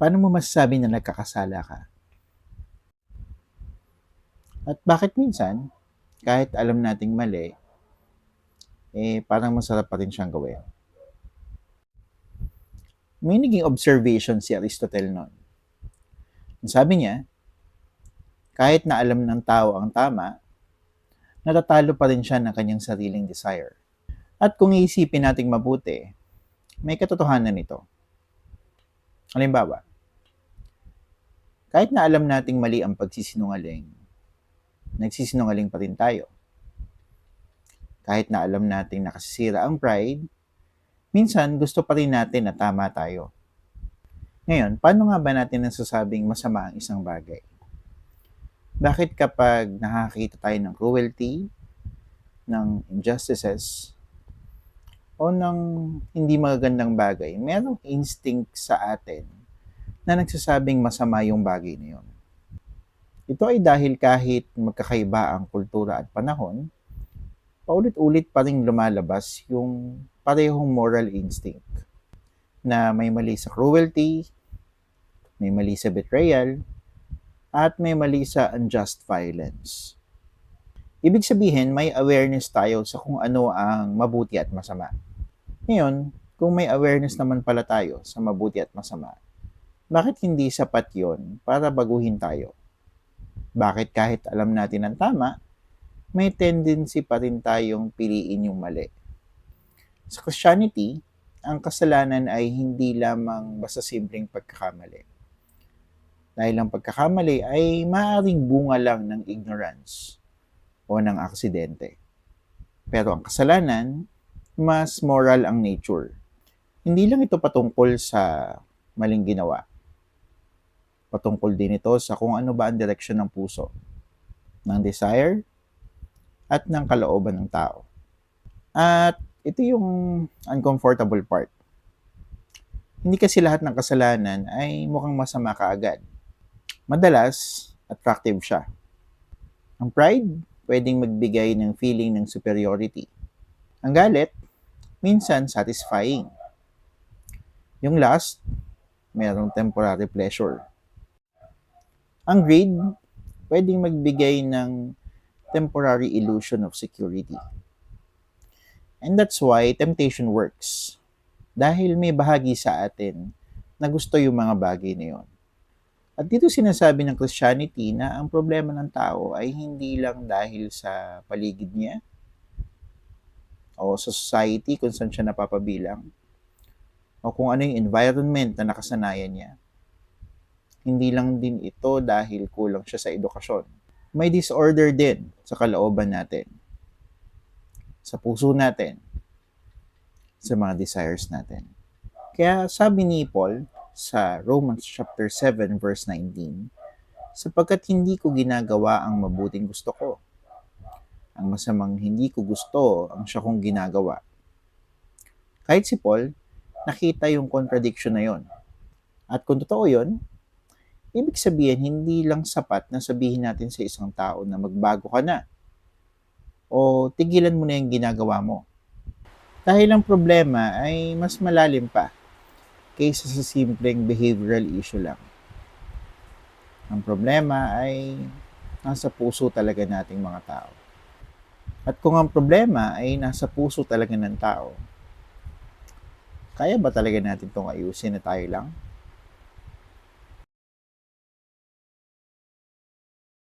Paano mo masasabi na nagkakasala ka? At bakit minsan, kahit alam nating mali, parang masarap pa rin siyang gawin? May naging observation si Aristotle noon. Sabi niya, kahit na alam ng tao ang tama, natatalo pa rin siya ng kanyang sariling desire. At kung iisipin nating mabuti, may katotohanan nito. Halimbawa, kahit na alam nating mali ang pagsisinungaling, nagsisinungaling pa rin tayo. Kahit na alam nating nakasisira ang pride, minsan gusto pa rin natin na tama tayo. Ngayon, paano nga ba natin nasasabing masama ang isang bagay? Bakit kapag nakakita tayo ng cruelty, ng injustices, o ng hindi magagandang bagay, merong instinct sa atin na nagsasabing masama yung bagay na yun? Ito ay dahil kahit magkakaiba ang kultura at panahon, paulit-ulit pa rin lumalabas yung parehong moral instinct na may mali sa cruelty, may mali sa betrayal, at may mali sa unjust violence. Ibig sabihin, may awareness tayo sa kung ano ang mabuti at masama. Ngayon, kung may awareness naman pala tayo sa mabuti at masama, bakit hindi sapat yon para baguhin tayo? Bakit kahit alam natin ang tama, may tendency pa rin tayong piliin yung mali? Sa Christianity, ang kasalanan ay hindi lamang basta simpleng pagkakamali. Dahil ang pagkakamali ay maaaring bunga lang ng ignorance o ng aksidente. Pero ang kasalanan, mas moral ang nature. Hindi lang ito patungkol sa maling ginawa. Patungkol din ito sa kung ano ba ang direksyon ng puso, ng desire, at ng kalooban ng tao. At ito yung uncomfortable part. Hindi kasi lahat ng kasalanan ay mukhang masama kaagad. Madalas, attractive siya. Ang pride, pwedeng magbigay ng feeling ng superiority. Ang galit, minsan satisfying. Yung lust, merong temporary pleasure. Ang greed, pwedeng magbigay ng temporary illusion of security. And that's why temptation works. Dahil may bahagi sa atin na gusto yung mga bagay na yun. At dito sinasabi ng Christianity na ang problema ng tao ay hindi lang dahil sa paligid niya o sa society kung saan siya napapabilang o kung ano yung environment na nakasanayan niya. Hindi lang din ito dahil kulang siya sa edukasyon. May disorder din sa kalooban natin, sa puso natin, sa mga desires natin. Kaya sabi ni Paul sa Romans chapter 7 verse 19, sapagkat hindi ko ginagawa ang mabuting gusto ko. Ang masamang hindi ko gusto ang siya kong ginagawa. Kahit si Paul, nakita yung contradiction na yon. At kung totoo yon, ibig sabihin hindi lang sapat na sabihin natin sa isang tao na magbago ka na o tigilan mo na yung ginagawa mo. Dahil ang problema ay mas malalim pa kaysa sa simpleng behavioral issue lang. Ang problema ay nasa puso talaga nating mga tao. At kung ang problema ay nasa puso talaga ng tao, kaya ba talaga natin itong ayusin na tayo lang?